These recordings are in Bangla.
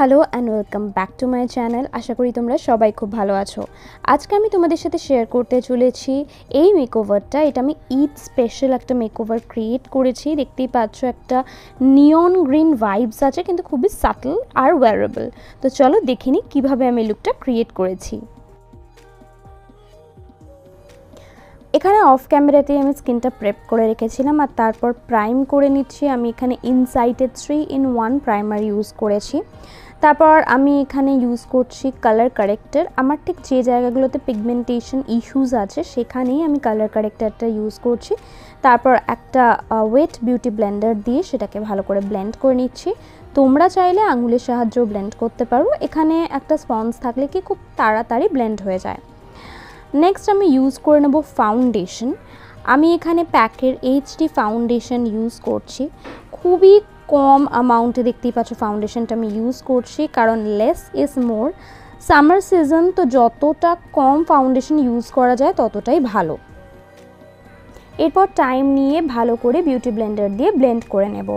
Hello and welcome back to my channel. আশা করি তোমরা সবাই খুব ভালো আছো। আজকে আমি তোমাদের সাথে শেয়ার করতে চলেছি এই মেকওভারটা। এটা আমি ঈদ স্পেশাল একটা মেকওভার ক্রিয়েট করেছি। দেখতেই পাচ্ছ একটা নিয়ন গ্রিন ভাইবস আছে, কিন্তু খুবই সাটল আর ওয়্যারেবল। তো চলো দেখে নিই কীভাবে আমি লুকটা ক্রিয়েট করেছি। এখানে অফ ক্যামেরাতেই আমি স্কিনটা প্রেপ করে রেখেছিলাম আর তারপর প্রাইম করে নিচ্ছি। আমি এখানে ইনসাইটে 3-in-1 প্রাইমার ইউজ করেছি। তারপর আমি এখানে ইউজ করছি কালার কারেক্টার। আমার ঠিক যে জায়গাগুলোতে পিগমেন্টেশন ইস্যুস আছে সেখানেই আমি কালার কারেক্টারটা ইউজ করছি। তারপর একটা ওয়েট বিউটি ব্লেন্ডার দিয়ে সেটাকে ভালো করে ব্লেন্ড করে নিচ্ছি। তোমরা চাইলে আঙুলের সাহায্যেও ব্লেন্ড করতে পারো। এখানে একটা স্পঞ্জ থাকলে কি খুব তাড়াতাড়ি ব্লেন্ড হয়ে যায়। নেক্সট আমি ইউজ করে নেব ফাউন্ডেশন। আমি এখানে প্যাকের HD ফাউন্ডেশন ইউজ করছি। খুবই কম অ্যামাউন্টে দেখতেই পাচ্ছ ফাউন্ডেশনটা আমি ইউজ করছি, কারণ less is more. Summer season তো যতটা কম ফাউন্ডেশন ইউজ করা যায় ততটাই ভালো। এরপর টাইম নিয়ে ভালো করে বিউটি ব্লেন্ডার দিয়ে ব্লেন্ড করে নেব।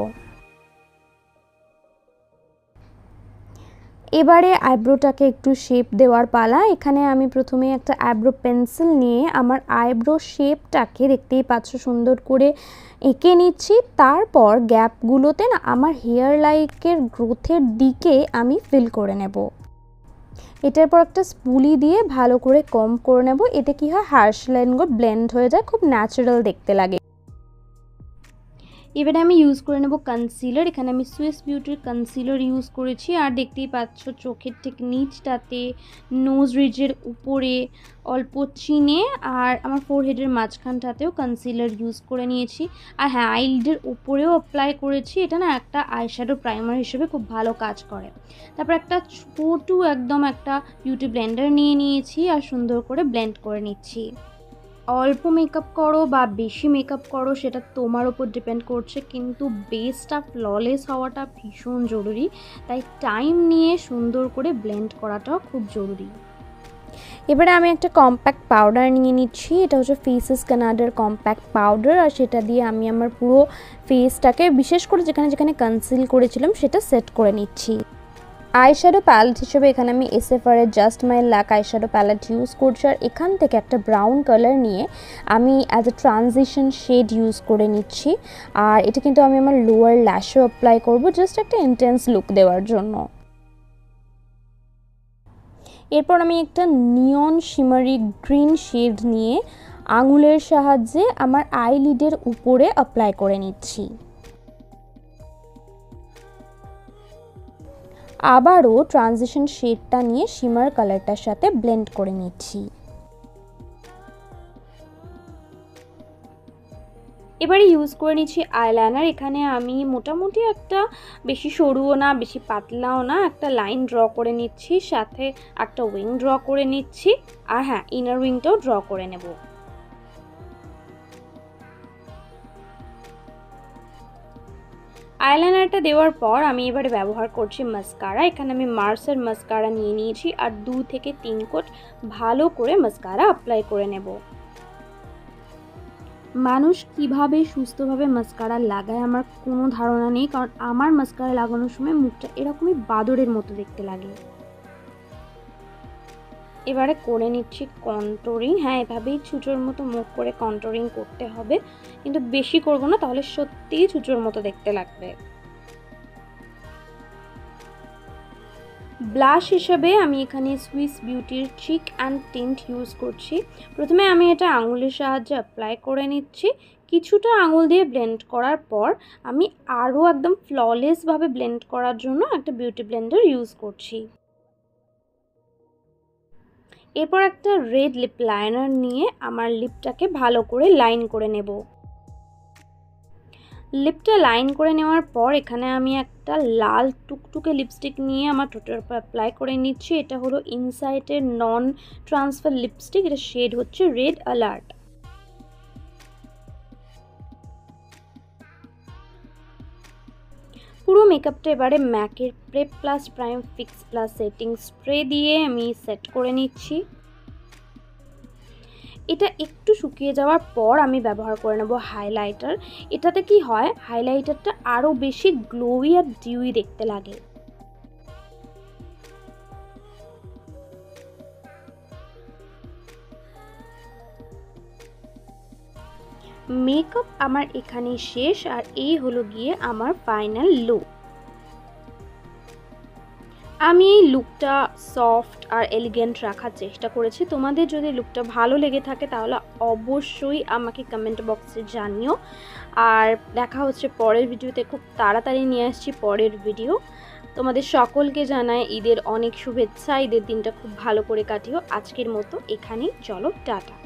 এবারে আইব্রোটাকে একটু শেপ দেওয়ার পালা। এখানে আমি প্রথমে একটা আইব্রো পেন্সিল নিয়ে আমার আইব্রো শেপটাকে দেখতেই পাচ্ছ সুন্দর করে এঁকে নিচ্ছি। তারপর গ্যাপগুলোতে না আমার হেয়ার লাইকের গ্রোথের দিকে আমি ফিল করে নেব। এটার পর একটা স্পুলি দিয়ে ভালো করে কম করে নেব। এতে কি হয়, হার্শ লাইনগুলো ব্লেন্ড হয়ে যায়, খুব ন্যাচারাল দেখতে লাগে। এবারে আমি ইউজ করে নেব কনসিলার। এখানে আমি সুইস বিউটির কনসিলার ইউজ করেছি। আর দেখতেই পাচ্ছ চোখের ঠিক নিচটাতে, নোজ রিজের উপরে, অল্প চিনে আর আমার ফোরহেডের মাঝখানটাতেও কনসিলার ইউজ করে নিয়েছি। আর হ্যাঁ, আইলিডের উপরেও অ্যাপ্লাই করেছি। এটা না একটা আইশ্যাডো প্রাইমার হিসেবে খুব ভালো কাজ করে। তারপর একটা ছোট একদম একটা বিউটি ব্লেন্ডার নিয়ে নিয়েছি আর সুন্দর করে ব্লেন্ড করে নিচ্ছি। অল্প মেকআপ করো বা বেশি মেকআপ করো সেটা তোমার ওপর ডিপেন্ড করছে, কিন্তু বেসটা ফ্ললেস হওয়াটা ভীষণ জরুরি। তাই টাইম নিয়ে সুন্দর করে ব্লেন্ড করাটাও খুব জরুরি। এবারে আমি একটা কম্প্যাক্ট পাউডার নিয়ে নিচ্ছি। এটা হচ্ছে ফেসেস কানাডার কম্প্যাক্ট পাউডার। আর সেটা দিয়ে আমি আমার পুরো ফেসটাকে, বিশেষ করে যেখানে যেখানে কনসিল করেছিলাম সেটা সেট করে নিচ্ছি। আইশ্যাডো প্যালেট হিসেবে এখানে আমি এসএফআর এর just my luck eyeshadow palette use করছি। আর এখান থেকে একটা ব্রাউন কালার নিয়ে আমি as a transition shade use করে নিচ্ছি। আর এটা কিন্তু আমি আমার লোয়ার ল্যাশেও অ্যাপ্লাই করব, জাস্ট একটা ইন্টেন্স লুক দেওয়ার জন্য। এরপর আমি একটা নিয়ন শিমারি গ্রিন শেড নিয়ে আঙুলের সাহায্যে আমার আইলিডের উপরে অ্যাপ্লাই করে নিচ্ছি। আবারও ট্রানজিশন শেডটা নিয়ে শিমার কালারটার সাথে ব্লেন্ড করে নিচ্ছি। এবারে ইউজ করে নিচ্ছি আইলাইনার। এখানে আমি মোটামুটি একটা বেশি সরুও না বেশি পাতলাও না একটা লাইন ড্র করে নিচ্ছি, সাথে একটা উইং ড্র করে নিচ্ছি। আর হ্যাঁ, ইনার উইংটাও ড্র করে নেব। আইলাইনারটা দেওয়ার পর আমি এবারে ব্যবহার করছি মাস্কারা। এখানে আমি মার্সের মাস্কারা নিয়ে নিয়েছি আর 2 থেকে 3 কোট ভালো করে মাস্কারা অ্যাপ্লাই করে নেব। মানুষ কিভাবে সুস্থভাবে মাস্কারা লাগায় আমার কোনো ধারণা নেই, কারণ আমার মাস্কারা লাগানোর সময় মুখটা এরকমই বাদরের মতো দেখতে লাগে। এবারে করে নিচ্ছি কন্ট্রোরিং। হ্যাঁ, এভাবেই ছুঁচোর মতো মুখ করে কন্ট্রোরিং করতে হবে, কিন্তু বেশি করবো না, তাহলে সত্যিই ছুঁচোর মতো দেখতে লাগবে। ব্লাশ হিসেবে আমি এখানে সুইস বিউটির চিক অ্যান্ড টিন্ট ইউজ করছি। প্রথমে আমি এটা আঙুলের সাহায্যে অ্যাপ্লাই করে নিচ্ছি। কিছুটা আঙুল দিয়ে ব্লেন্ড করার পর আমি আরও একদম ফ্ললেসভাবে ব্লেন্ড করার জন্য একটা বিউটি ব্লেন্ডার ইউজ করছি। এরপর একটা রেড লিপ লাইনার নিয়ে আমার লিপটাকে ভালো করে লাইন করে নেব। লিপটা লাইন করে নেওয়ার পর এখানে আমি একটা লাল টুকটুকে লিপস্টিক নিয়ে আমার ঠোঁটের উপর অ্যাপ্লাই করে নিচ্ছি। এটা হলো ইনসাইটের নন ট্রান্সফার লিপস্টিক। এটা শেড হচ্ছে রেড অ্যালার্ট। পুরো মেকআপটা এবারে ম্যাকের prep plus prime fix plus setting spray দিয়ে আমি সেট করে নিচ্ছি। এটা একটু শুকিয়ে যাওয়ার পর আমি ব্যবহার করে নেব হাইলাইটার। এটাতে কি হয়, হাইলাইটারটা আরও বেশি গ্লোই আর ডিউই দেখতে লাগে। মেকআপ আমার এখানেই শেষ, আর এই হলো গিয়ে আমার ফাইনাল লুক। আমি এই লুকটা সফট আর এলিগেন্ট রাখার চেষ্টা করেছি। তোমাদের যদি লুকটা ভালো লেগে থাকে তাহলে অবশ্যই আমাকে কমেন্ট বক্সে জানিও। আর দেখা হচ্ছে পরের ভিডিওতে, খুব তাড়াতাড়ি নিয়ে আসছি পরের ভিডিও। তোমাদের সকলকে জানাই ঈদের অনেক শুভেচ্ছা, ঈদের দিনটা খুব ভালো করে কাটিও। আজকের মতো এখানেই, চলো টাটা।